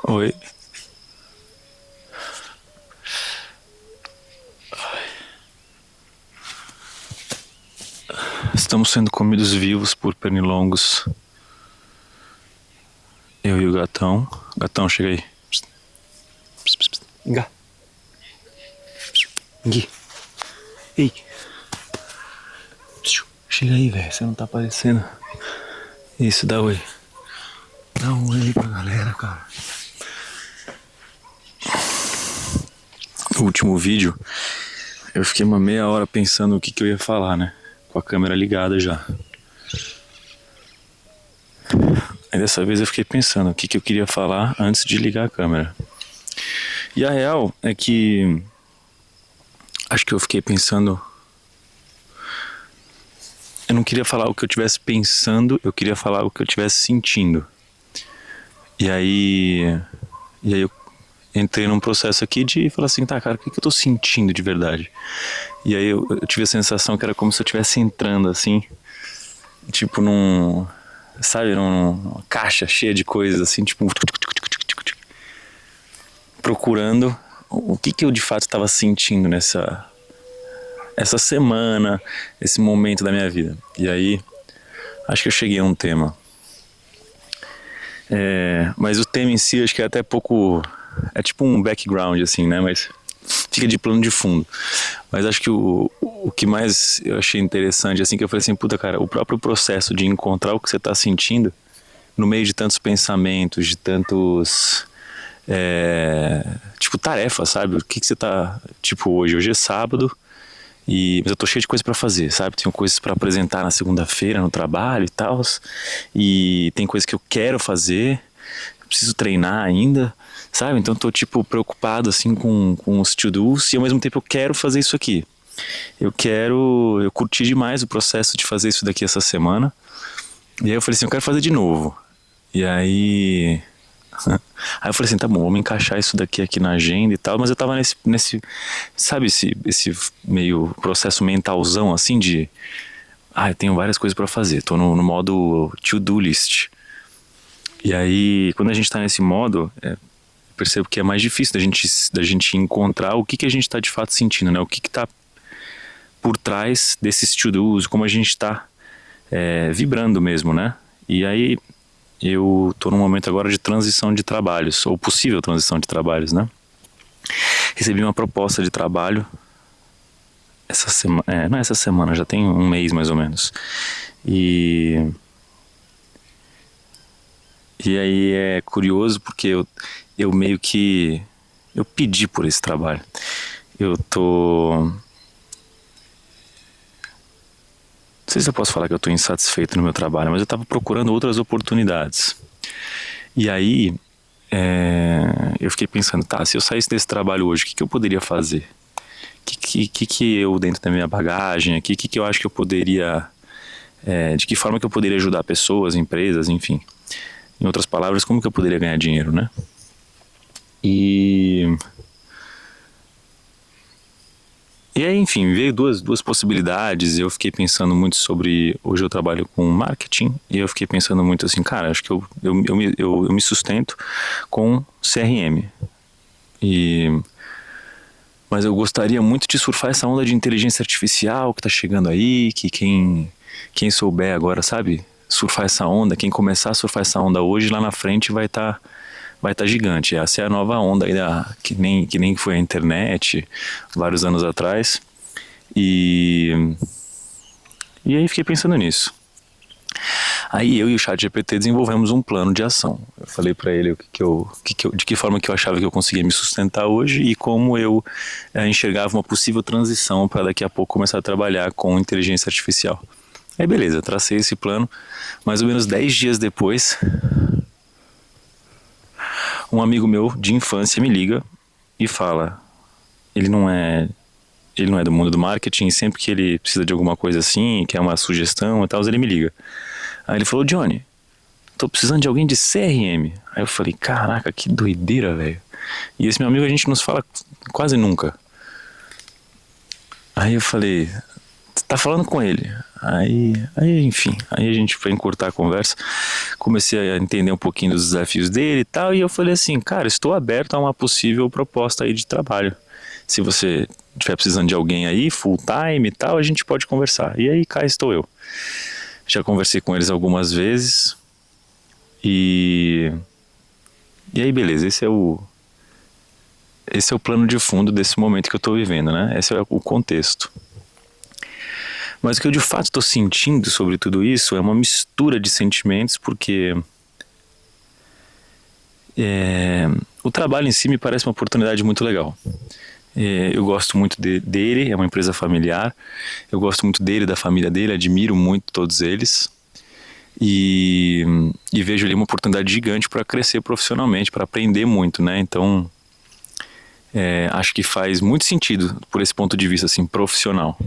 Oi. Estamos sendo comidos vivos por pernilongos. Eu e o gatão. Gatão, chega aí. Gá. Gui. Ei. Chega aí, velho. Você não tá aparecendo. Isso, dá oi. Dá um oi aí pra galera, cara. No último vídeo, eu fiquei uma meia hora pensando o que eu ia falar, né? Com a câmera ligada já. Aí dessa vez eu fiquei pensando o que eu queria falar antes de ligar a câmera. E a real é que acho que eu fiquei pensando. Eu não queria falar o que eu estivesse pensando, eu queria falar o que eu estivesse sentindo. E aí eu entrei num processo aqui de falar assim, tá, cara, o que eu tô sentindo de verdade? E aí eu tive a sensação que era como se eu estivesse entrando assim, tipo sabe, numa caixa cheia de coisas assim, tipo, procurando o que eu de fato estava sentindo essa semana, esse momento da minha vida. E aí, acho que eu cheguei a um tema. Mas o tema em si, acho que é até pouco... É tipo um background, assim, né? Mas fica de plano de fundo. Mas acho que o que mais eu achei interessante, assim, que eu falei assim, puta, cara, o próprio processo de encontrar o que você está sentindo no meio de tantos pensamentos, de tantos... tipo, tarefas, sabe? O que você tá... Tipo, hoje é sábado... Mas eu tô cheio de coisa pra fazer, sabe? Tenho coisas pra apresentar na segunda-feira no trabalho e tal. E tem coisas que eu quero fazer, preciso treinar ainda, sabe? Então tô, tipo, preocupado, assim, com os to-dos. E ao mesmo tempo eu quero fazer isso aqui. Eu curti demais o processo de fazer isso daqui essa semana. E aí eu falei assim, eu quero fazer de novo. E aí... Aí eu falei assim, tá bom, vamos encaixar isso daqui aqui na agenda e tal, mas eu tava sabe, esse meio processo mentalzão assim de, eu tenho várias coisas pra fazer, tô no modo to-do list. E aí, quando a gente tá nesse modo, percebo que é mais difícil da gente encontrar o que a gente tá de fato sentindo, né? O que tá por trás desses to-dos, como a gente tá vibrando mesmo, né? E aí, eu tô num momento agora de transição de trabalhos, ou possível transição de trabalhos, né? Recebi uma proposta de trabalho essa semana, não essa semana, já tem um mês mais ou menos. E aí é curioso porque eu meio que eu pedi por esse trabalho. Eu tô... Não sei se eu posso falar que eu tô insatisfeito no meu trabalho, mas eu tava procurando outras oportunidades. E aí eu fiquei pensando, tá, se eu saísse desse trabalho hoje, o que eu poderia fazer? Que eu, dentro da minha bagagem aqui, que eu acho que eu poderia... de que forma que eu poderia ajudar pessoas, empresas, enfim. Em outras palavras, como que eu poderia ganhar dinheiro, né? E aí, enfim, veio duas possibilidades. Eu fiquei pensando muito sobre... Hoje eu trabalho com marketing e eu fiquei pensando muito assim, cara, acho que eu me sustento com CRM. Mas eu gostaria muito de surfar essa onda de inteligência artificial que tá chegando aí, que quem souber agora, sabe? Surfar essa onda, quem começar a surfar essa onda hoje, lá na frente vai tá gigante. Essa é a nova onda aí, que nem foi a internet vários anos atrás. E aí fiquei pensando nisso. Aí eu e o ChatGPT desenvolvemos um plano de ação. Eu falei para ele de que forma que eu achava que eu conseguia me sustentar hoje e como eu enxergava uma possível transição para daqui a pouco começar a trabalhar com inteligência artificial. Aí beleza, tracei esse plano. Mais ou menos 10 dias depois, um amigo meu de infância me liga e fala, ele não é do mundo do marketing, sempre que ele precisa de alguma coisa assim, quer uma sugestão e tal, ele me liga. Aí ele falou, Johnny, tô precisando de alguém de CRM. Aí eu falei, caraca, que doideira, velho. E esse meu amigo a gente nos fala quase nunca. Aí eu falei, tá falando com ele. Enfim, aí a gente foi encurtar a conversa, comecei a entender um pouquinho dos desafios dele e tal, e eu falei assim, cara, estou aberto a uma possível proposta aí de trabalho. Se você estiver precisando de alguém aí, full time e tal, a gente pode conversar. E aí cá estou eu. Já conversei com eles algumas vezes, e aí beleza, esse é o plano de fundo desse momento que eu estou vivendo, né? Esse é o contexto. Mas o que eu de fato estou sentindo sobre tudo isso é uma mistura de sentimentos, porque o trabalho em si me parece uma oportunidade muito legal. Eu gosto muito dele, é uma empresa familiar, eu gosto muito dele, da família dele, admiro muito todos eles. E vejo ali uma oportunidade gigante para crescer profissionalmente, para aprender muito, né? Então, acho que faz muito sentido por esse ponto de vista assim, profissional.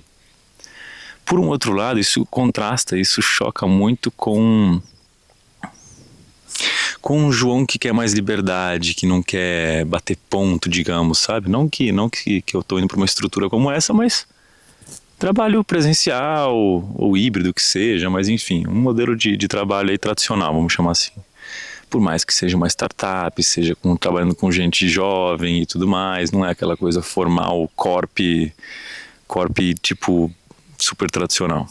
Por um outro lado, isso contrasta, isso choca muito com o João que quer mais liberdade, que não quer bater ponto, digamos, sabe? Não que eu tô indo para uma estrutura como essa, mas trabalho presencial ou híbrido que seja, mas enfim, um modelo de trabalho aí tradicional, vamos chamar assim. Por mais que seja uma startup, seja trabalhando com gente jovem e tudo mais, não é aquela coisa formal, corp tipo super tradicional.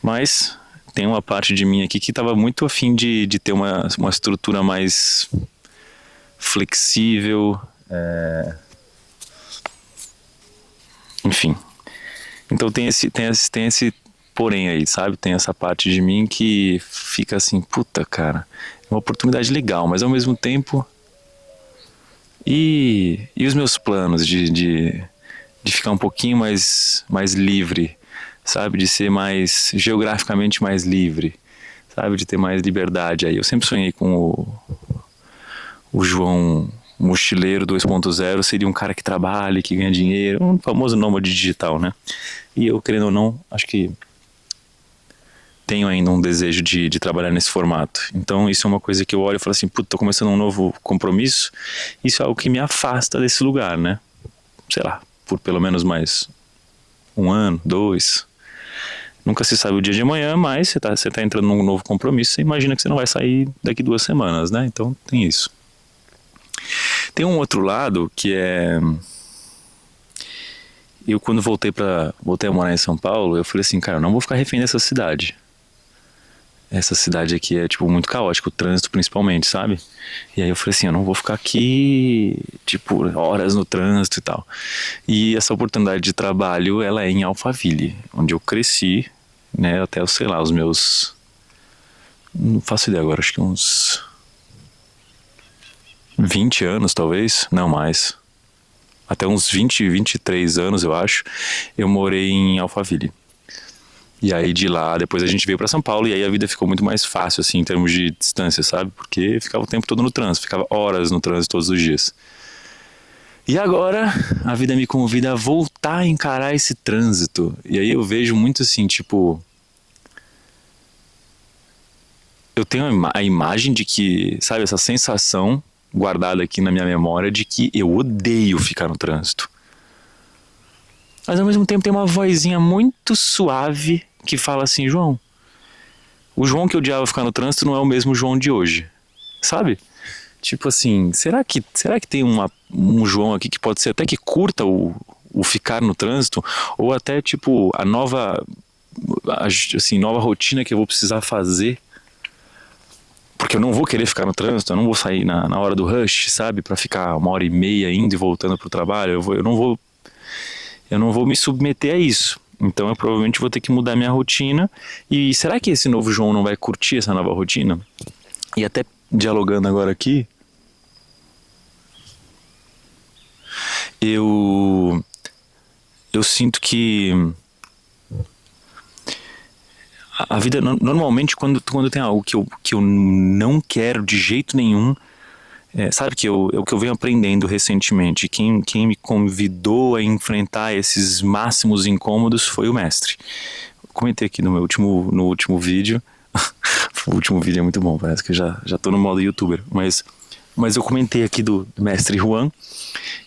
Mas tem uma parte de mim aqui que estava muito afim de ter uma estrutura mais flexível, enfim. Então tem esse porém aí, sabe? Tem essa parte de mim que fica assim, puta, cara, é uma oportunidade legal, mas ao mesmo tempo... E os meus planos de ficar um pouquinho mais livre, sabe? De ser mais geograficamente mais livre, sabe? De ter mais liberdade aí. Eu sempre sonhei com o João mochileiro 2.0, seria um cara que trabalha, que ganha dinheiro, um famoso nômade digital, né? E eu, querendo ou não, acho que tenho ainda um desejo de trabalhar nesse formato. Então isso é uma coisa que eu olho e falo assim, puta, tô começando um novo compromisso, isso é algo que me afasta desse lugar, né? Sei lá, por pelo menos mais 1 ano, 2. Nunca se sabe o dia de amanhã, mas você tá entrando num novo compromisso, você imagina que você não vai sair daqui 2 semanas, né? Então tem isso. Tem um outro lado que é... Eu quando voltei a morar em São Paulo, eu falei assim, cara, eu não vou ficar refém dessa cidade. Essa cidade aqui é, tipo, muito caótica, o trânsito principalmente, sabe? E aí eu falei assim, eu não vou ficar aqui, tipo, horas no trânsito e tal. E essa oportunidade de trabalho, ela é em Alphaville, onde eu cresci, né, até, sei lá, os meus... Não faço ideia agora, acho que uns 20 anos, talvez, não mais. Até uns 20, 23 anos, eu acho, eu morei em Alphaville. E aí de lá, depois a gente veio pra São Paulo e aí a vida ficou muito mais fácil, assim, em termos de distância, sabe? Porque ficava o tempo todo no trânsito, ficava horas no trânsito todos os dias. E agora, a vida me convida a voltar a encarar esse trânsito. E aí eu vejo muito assim, tipo... Eu tenho a imagem de que, sabe, essa sensação guardada aqui na minha memória de que eu odeio ficar no trânsito. Mas ao mesmo tempo tem uma vozinha muito suave que fala assim, João, o João que odiava ficar no trânsito não é o mesmo João de hoje, sabe? Tipo assim, será que tem um João aqui que pode ser até que curta o ficar no trânsito, ou até tipo a nova rotina que eu vou precisar fazer, porque eu não vou querer ficar no trânsito, eu não vou sair na hora do rush, sabe? Pra ficar 1h30 indo e voltando pro trabalho, eu não vou me submeter a isso. Então eu provavelmente vou ter que mudar minha rotina. E será que esse novo João não vai curtir essa nova rotina? E até dialogando agora aqui, eu sinto que a vida, normalmente quando tem algo que eu não quero de jeito nenhum, sabe que o que eu venho aprendendo recentemente, quem me convidou a enfrentar esses máximos incômodos foi o mestre. Eu comentei aqui no último vídeo, o último vídeo é muito bom, parece que eu já tô no modo youtuber, mas eu comentei aqui do mestre Juan,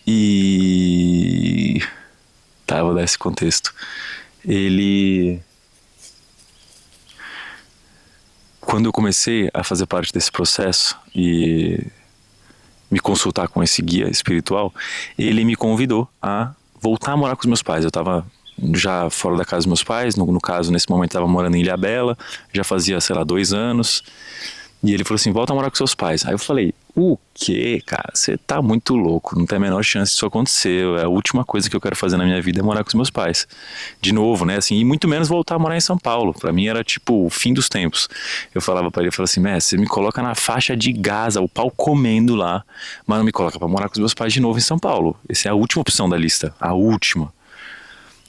e... Tá, eu vou dar esse contexto. ele... Quando eu comecei a fazer parte desse processo e me consultar com esse guia espiritual, ele me convidou a voltar a morar com os meus pais. Eu estava já fora da casa dos meus pais, no caso, nesse momento, estava morando em Ilhabela, já fazia, sei lá, 2 anos. E ele falou assim, volta a morar com seus pais. Aí eu falei, o quê, cara? Você tá muito louco, não tem a menor chance disso acontecer. A última coisa que eu quero fazer na minha vida é morar com os meus pais. De novo, né, assim, e muito menos voltar a morar em São Paulo. Pra mim era tipo o fim dos tempos. Eu falava pra ele, eu falava assim, mestre, você me coloca na faixa de Gaza, o pau comendo lá, mas não me coloca pra morar com os meus pais de novo em São Paulo. Essa é a última opção da lista, a última.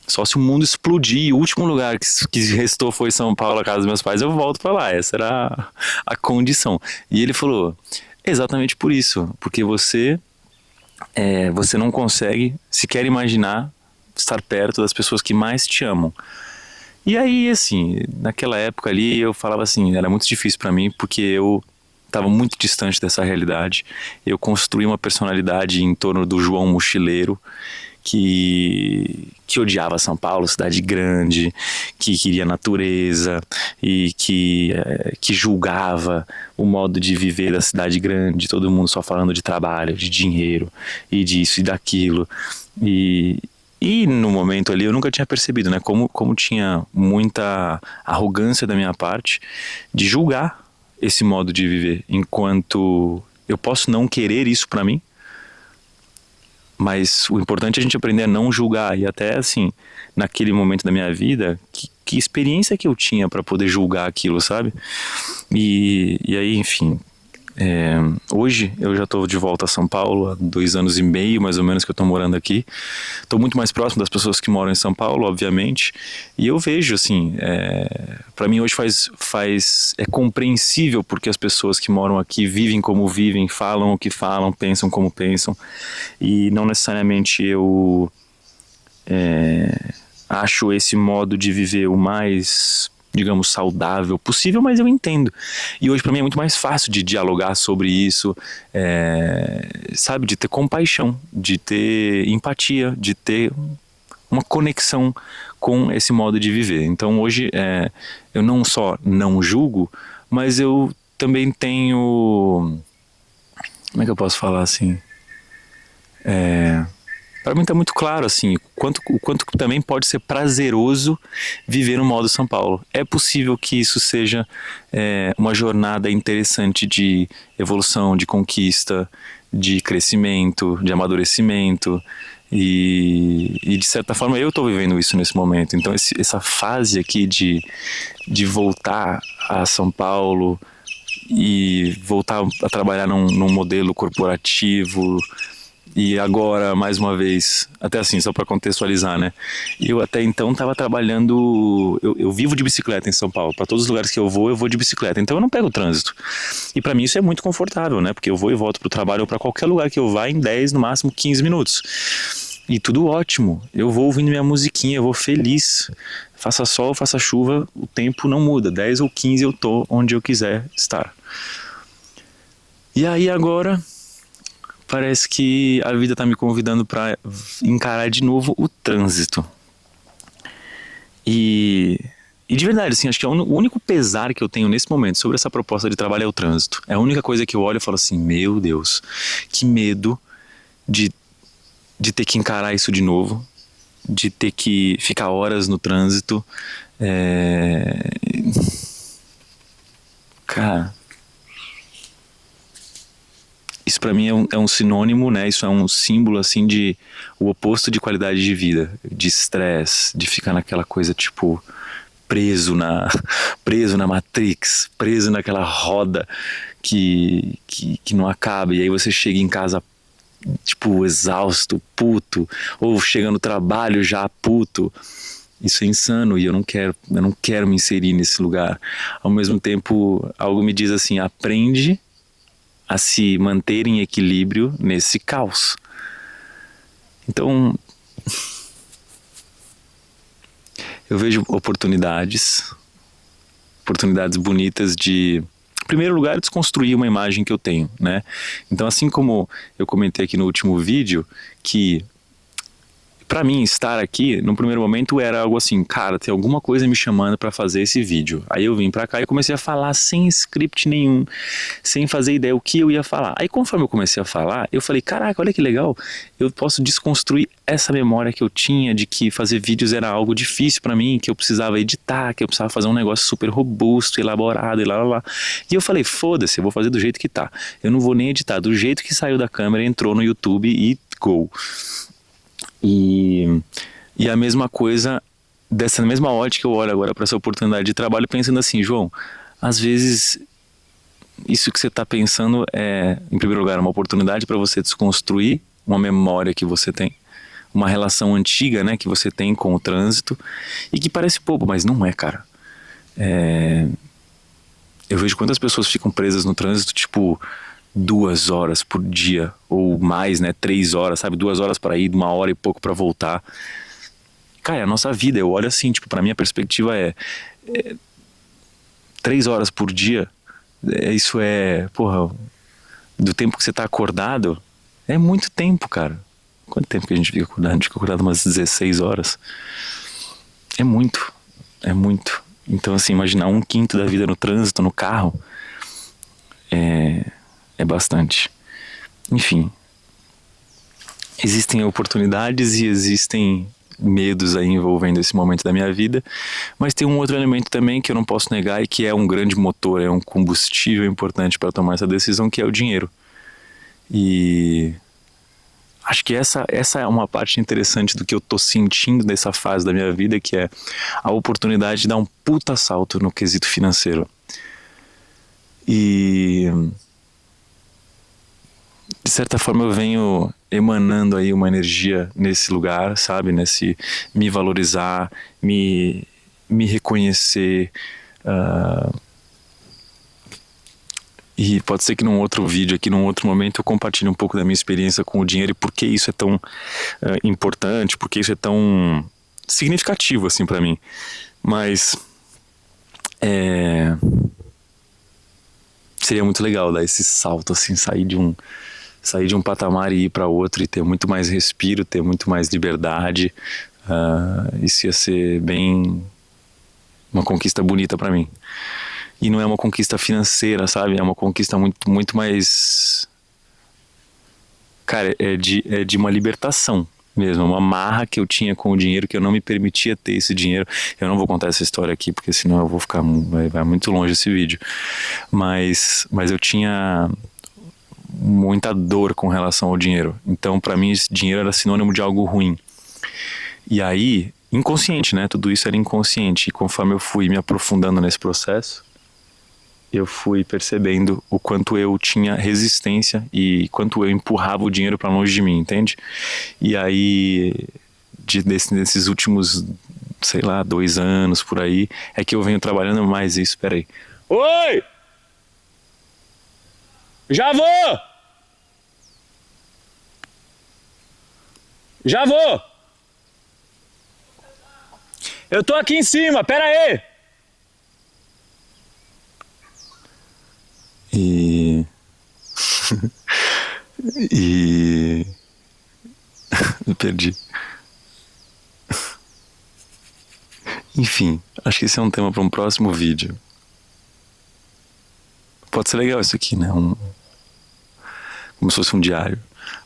Só se o mundo explodir e o último lugar que restou foi São Paulo, a casa dos meus pais, eu volto pra lá. Essa era a condição. E ele falou, exatamente por isso, porque você não consegue sequer imaginar estar perto das pessoas que mais te amam. E aí, assim, naquela época ali, eu falava assim, era muito difícil pra mim, porque eu estava muito distante dessa realidade. Eu construí uma personalidade em torno do João Mochileiro, que odiava São Paulo, cidade grande, que queria natureza e que julgava o modo de viver da cidade grande, todo mundo só falando de trabalho, de dinheiro e disso e daquilo. E no momento ali eu nunca tinha percebido, né, como tinha muita arrogância da minha parte de julgar esse modo de viver, enquanto eu posso não querer isso pra mim, mas o importante é a gente aprender a não julgar. E até assim, naquele momento da minha vida, que experiência que eu tinha para poder julgar aquilo, sabe? E aí, enfim, hoje eu já estou de volta a São Paulo há 2 anos e meio, mais ou menos, que eu estou morando aqui. Estou muito mais próximo das pessoas que moram em São Paulo, obviamente. E eu vejo, assim, para mim hoje é compreensível porque as pessoas que moram aqui vivem como vivem, falam o que falam, pensam como pensam. E não necessariamente eu acho esse modo de viver o mais, digamos, saudável possível, mas eu entendo. E hoje para mim é muito mais fácil de dialogar sobre isso, sabe, de ter compaixão, de ter empatia, de ter uma conexão com esse modo de viver. Então hoje eu não só não julgo, mas eu também tenho, como é que eu posso falar assim, para mim está muito claro assim, o quanto também pode ser prazeroso viver no modo São Paulo. É possível que isso seja uma jornada interessante de evolução, de conquista, de crescimento, de amadurecimento. E de certa forma eu estou vivendo isso nesse momento. Então essa fase aqui de voltar a São Paulo e voltar a trabalhar num modelo corporativo. E agora, mais uma vez, até assim, só para contextualizar, né? Eu até então estava trabalhando, eu vivo de bicicleta em São Paulo. Para todos os lugares que eu vou de bicicleta. Então eu não pego o trânsito. E para mim isso é muito confortável, né? Porque eu vou e volto pro trabalho ou para qualquer lugar que eu vá em 10, no máximo 15 minutos. E tudo ótimo. Eu vou ouvindo minha musiquinha, eu vou feliz. Faça sol, faça chuva, o tempo não muda. 10 ou 15 eu tô onde eu quiser estar. E aí agora parece que a vida está me convidando para encarar de novo o trânsito. E de verdade, assim, acho que o único pesar que eu tenho nesse momento sobre essa proposta de trabalho é o trânsito. É a única coisa que eu olho e falo assim, meu Deus, que medo de ter que encarar isso de novo, de ter que ficar horas no trânsito. Cara, isso pra mim é um sinônimo, né? Isso é um símbolo, assim, de o oposto de qualidade de vida, de estresse, de ficar naquela coisa, tipo, preso na Matrix, preso naquela roda que não acaba. E aí você chega em casa, tipo, exausto, puto, ou chega no trabalho já puto. Isso é insano e eu não quero me inserir nesse lugar. Ao mesmo tempo, algo me diz assim, aprende a se manter em equilíbrio nesse caos. Então, eu vejo oportunidades bonitas de, em primeiro lugar, desconstruir uma imagem que eu tenho, né? Então, assim como eu comentei aqui no último vídeo, que pra mim, estar aqui, no primeiro momento, era algo assim, cara, tem alguma coisa me chamando pra fazer esse vídeo. Aí eu vim pra cá e comecei a falar sem script nenhum, sem fazer ideia o que eu ia falar. Aí conforme eu comecei a falar, eu falei, caraca, olha que legal, eu posso desconstruir essa memória que eu tinha de que fazer vídeos era algo difícil pra mim, que eu precisava editar, que eu precisava fazer um negócio super robusto, elaborado e lá. E eu falei, foda-se, eu vou fazer do jeito que tá. Eu não vou nem editar, do jeito que saiu da câmera, entrou no YouTube e go. E a mesma coisa, dessa mesma ótica eu olho agora para essa oportunidade de trabalho pensando assim, João, às vezes isso que você está pensando é, em primeiro lugar, uma oportunidade para você desconstruir uma memória que você tem, uma relação antiga, né, que você tem com o trânsito e que parece bobo, mas não é, cara. Eu vejo quantas pessoas ficam presas no trânsito, tipo 2 horas por dia ou mais, né? 3 horas, sabe? 2 horas para ir, 1 hora e pouco para voltar. Cara, é a nossa vida, eu olho assim, tipo, pra mim a perspectiva é 3 horas por dia, isso é, porra, do tempo que você tá acordado, é muito tempo, cara. Quanto tempo que a gente fica acordado? A gente fica acordado umas 16 horas. É muito, é muito. Então, assim, imaginar 1/5 da vida no trânsito, no carro, é bastante. Enfim, existem oportunidades e existem medos aí envolvendo esse momento da minha vida, mas tem um outro elemento também que eu não posso negar e que é um grande motor, é um combustível importante para tomar essa decisão, que é o dinheiro. E acho que essa é uma parte interessante do que eu tô sentindo nessa fase da minha vida, que é a oportunidade de dar um puta salto no quesito financeiro. E de certa forma eu venho emanando aí uma energia nesse lugar, sabe? Nesse me valorizar, me reconhecer. E pode ser que num outro vídeo aqui, num outro momento, eu compartilhe um pouco da minha experiência com o dinheiro e por que isso é tão importante, por que isso é tão significativo assim pra mim. Mas seria muito legal dar esse salto, assim, sair de um patamar e ir para outro e ter muito mais respiro, ter muito mais liberdade. Isso ia ser bem uma conquista bonita para mim. E não é uma conquista financeira, sabe? É uma conquista muito mais... Cara, é de uma libertação mesmo, uma marra que eu tinha com o dinheiro, que eu não me permitia ter esse dinheiro. Eu não vou contar essa história aqui, porque senão eu vou ficar... vai muito longe esse vídeo. Mas eu tinha muita dor com relação ao dinheiro. Então, para mim, esse dinheiro era sinônimo de algo ruim. E aí, inconsciente, né? Tudo isso era inconsciente. E conforme eu fui me aprofundando nesse processo, eu fui percebendo o quanto eu tinha resistência e quanto eu empurrava o dinheiro para longe de mim, entende? E aí, nesses últimos, sei lá, 2 anos por aí, é que eu venho trabalhando mais isso. Peraí. Oi! Já vou! Já vou! Eu tô aqui em cima, pera aí! Me perdi. Enfim, acho que esse é um tema para um próximo vídeo. Pode ser legal isso aqui, né? Como se fosse um diário.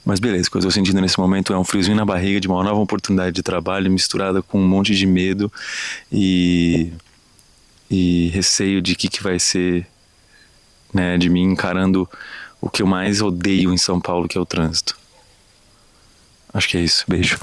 Mas beleza, o que eu tô sentindo nesse momento é um friozinho na barriga de uma nova oportunidade de trabalho misturada com um monte de medo e receio de que vai ser, né, de mim encarando o que eu mais odeio em São Paulo, que é o trânsito. Acho que é isso. Beijo.